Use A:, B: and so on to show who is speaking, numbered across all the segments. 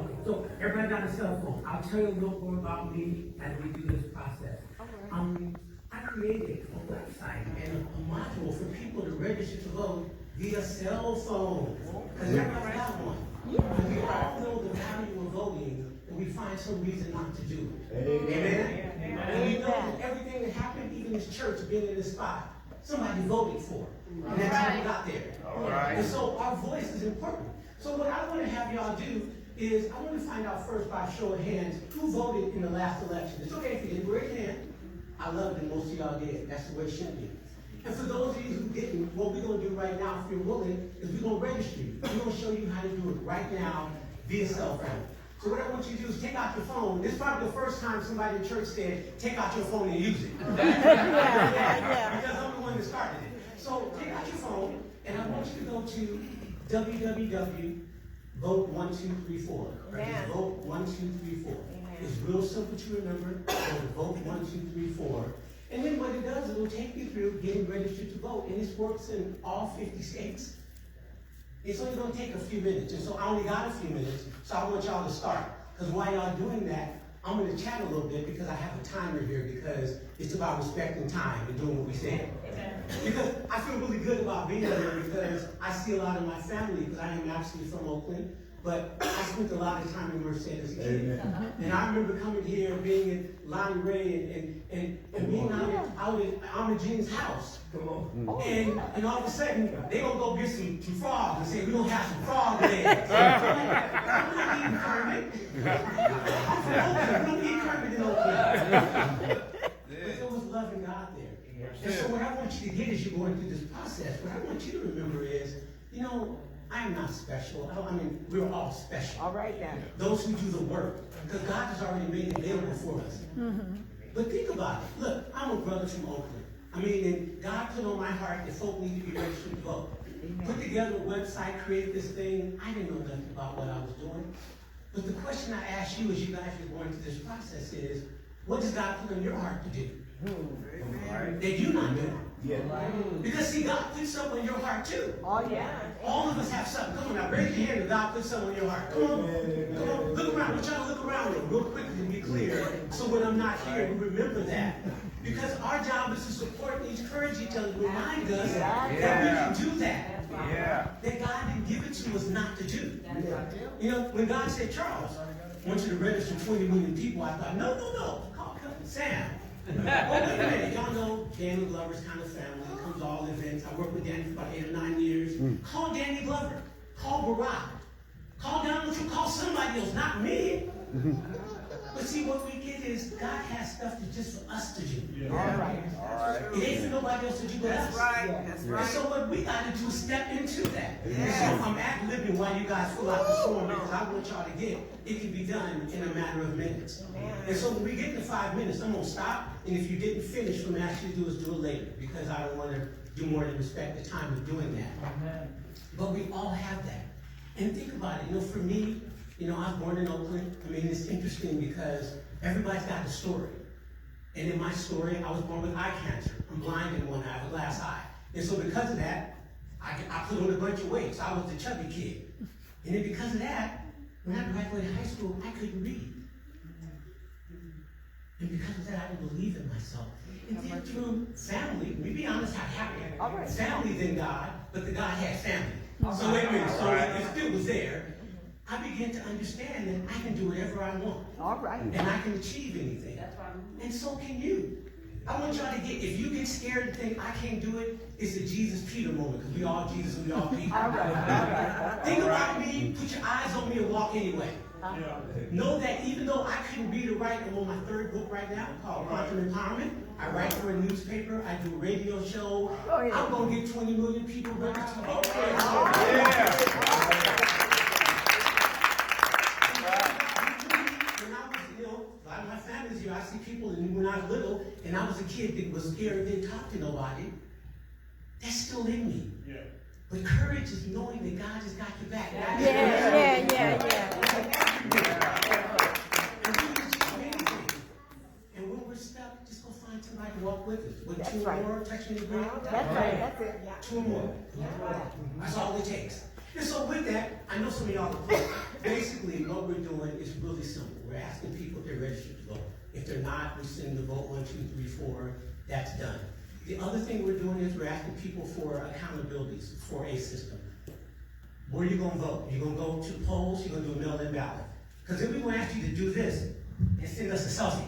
A: Okay, so everybody got a cell phone. I'll tell you a little more about me as we do this process. I created a website and a module for people to register to vote via cell phone. Because everybody got one. And we all know the value of voting, and we find some reason not to do it. Amen? And we know that everything that happened, even this church being in this spot, somebody voted for it. And that's how we got there. And so our voice is important. So what I want to have y'all do is I want to find out first by show of hands who voted in the last election. It's okay if you didn't raise your hand. I love that most of y'all did. That's the way it should be. And for those of you who didn't, what we're going to do right now, if you're willing, is we're going to register you. We're going to show you how to do it right now via cell phone. So what I want you to do is take out your phone. This is probably the first time somebody in church said, take out your phone and use it. Because I'm the one that started it. So take out your phone, and I want you to go to www.vote1234. Just vote 1234. It's real simple to remember. Vote 1234. And then what it does is it will take you through getting registered to vote. And this works in all 50 states. It's only going to take a few minutes. And so I only got a few minutes. So I want y'all to start. Because while y'all doing that, I'm going to chat a little bit because I have a timer here because it's about respecting time and doing what we say. Because I feel really good about being here because I see a lot of my family because I am actually from Oakland. But I spent a lot of time in Merced as a kid. And I remember coming here, being in Lonnie Ray and being out at Ahmed Jean's house. And all of a sudden, they gonna go get some frogs and say, we gonna have some frog legs. I'm not eating Kermit. I'm from Oakland. We don't eat Kermit in Oakland. But there was love in God there. And so what I want you to get as you're going through this process, what I want you to remember is, you know, I am not special. I mean, we're all special.
B: All right then.
A: Those who do the work. Because God has already made it available for us. But think about it. Look, I'm a brother from Oakland. I mean, and God put on my heart that folk need to be registered to vote. Put together a website, create this thing. I didn't know nothing about what I was doing. But the question I ask you as you guys are going through this process is, what does God put on your heart to do? That you not doing? Because see, God put something in your heart too.
B: Oh yeah.
A: All of us have something. Come on now, raise your hand if God put something in your heart. Come on. Come on. Look around. I want y'all to look around real quickly to be clear. So when I'm not here, we remember that. Because our job is to support and encourage each other, remind us that we can do that. That God didn't give it to us not to do. You know, when God said, Charles, I want you to register 20 million people, I thought, no. Call Sam. Oh, wait a minute. Y'all know Danny Glover's kind of family. He comes to all events. I worked with Danny for about 8 or 9 years. Call Danny Glover. Call Barack. Call Donald Trump. Call somebody else, not me. But see, what we get is God has stuff that's just for us to do.
B: All right.
A: It ain't for nobody else to do but us.
C: That's right.
A: And so what we got to do is step into that. And so I'm ad-libbing while you guys fill out the form because I want y'all to get it can be done in a matter of minutes. And so when we get to 5 minutes, I'm going to stop. And if you didn't finish, what I'm asking you to do is do it later because I don't want to do more than respect the time of doing that. But we all have that. And think about it. You know, for me, you know, I was born in Oakland. I mean, it's interesting because everybody's got a story. And in my story, I was born with eye cancer. I'm blind in one eye, a glass eye. And so because of that, I put on a bunch of weight. So I was the chubby kid. And then because of that, when I graduated high school, I couldn't read. And because of that, I didn't believe in myself. And then through family, we be honest, how happy. Family than God, but the God had family. So wait a minute, so it still was there. I began to understand that I can do whatever I want.
B: All right.
A: And I can achieve anything. And so can you. I want y'all to get, if you get scared and think I can't do it, it's a Jesus Peter moment, because we all Jesus and we all Peter.
B: All right.
A: Think about me, put your eyes on me and walk anyway. Know that even though I couldn't read or write, I'm on my 3rd book right now called Quantum Empowerment. I write for a newspaper, I do a radio show. I'm going to get 20 million people registered. When I was, you know, a lot of my family's here, I see people, and when I was little, and I was a kid that was scared and didn't talk to nobody, that's still in me. But courage is knowing that God has got your back.
B: Yeah.
A: And when we're stuck, just go find somebody to walk with us. With
B: That's
A: 2
B: right.
A: more, touch me the ground.
B: That's right. That's it.
A: 2 more. That's all it takes. And so with that, I know some of y'all are quick. basically what we're doing is really simple. We're asking people if they're registered to vote. If they're not, we send the vote 1, 2, 3, 4. That's done. The other thing we're doing is we're asking people for accountabilities for a system. Where are you going to vote? You're going to go to polls, you're going to do a mail-in ballot. Because then we're going to ask you to do this and send us a selfie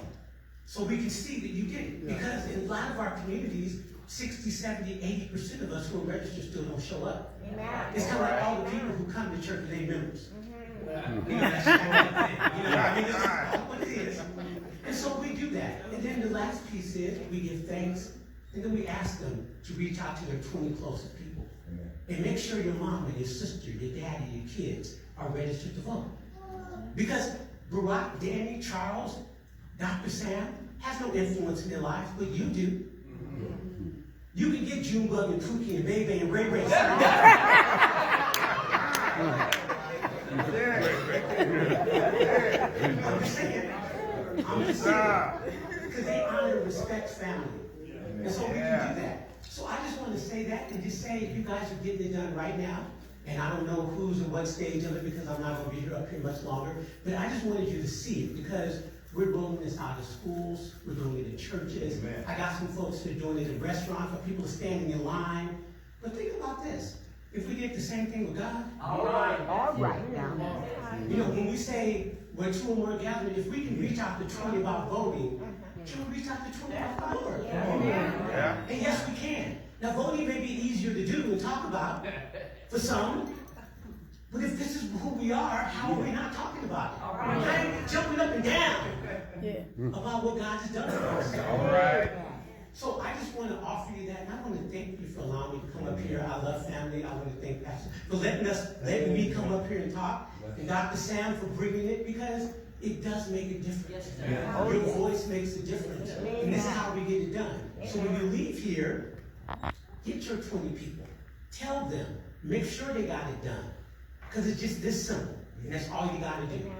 A: so we can see that you did it. Because in a lot of our communities, 60, 70, 80% of us who are registered still don't show up.
B: Amen.
A: It's kind of like all the people who come to church and they members. You know, that's kind of thing. You know, I mean, this is what it is. And so we do that. And then the last piece is we give thanks, and then we ask them to reach out to their 20 closest people. And make sure your mom and your sister, your daddy, your kids are registered to vote. Because Barack, Danny, Charles, Dr. Sam has no influence in their lives, but you do. You can get Junebug and Pookie and Bebe and Ray Ray. I'm just saying. Because they honor and respect family. And so we can do that. So I just want to say that and just say you guys are getting it done right now. And I don't know who's in what stage of it because I'm not going to be here up here much longer. But I just wanted you to see it because we're rolling this out of schools. We're doing it in churches. Amen. I got some folks that are doing it in restaurants where people are standing in line. But think about this. If we did the same thing with God.
B: All right now.
A: You know, when we say when 2 or more gathering, if we can reach out to 20 about voting, can we reach out to 20 about the Lord?
C: Yeah.
A: And yes, we can. Now, voting may be easier to do and talk about for some, but if this is who we are, how are we not talking about it? I ain't jumping up and down about what God has done for us.
C: All right.
A: So I just want to offer you that, and I want to thank you for allowing me to come up here. I love family. I want to thank Pastor for letting me come up here and talk, and Dr. Sam for bringing it because it does make a difference. Your voice makes a difference, and this is how we get it done. So when you leave here, get your 20 people. Tell them. Make sure they got it done, because it's just this simple, and that's all you got to do.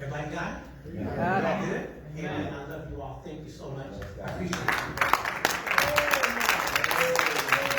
A: Everybody got it? Everybody good? Amen. I love you all. Thank you so much. I appreciate it.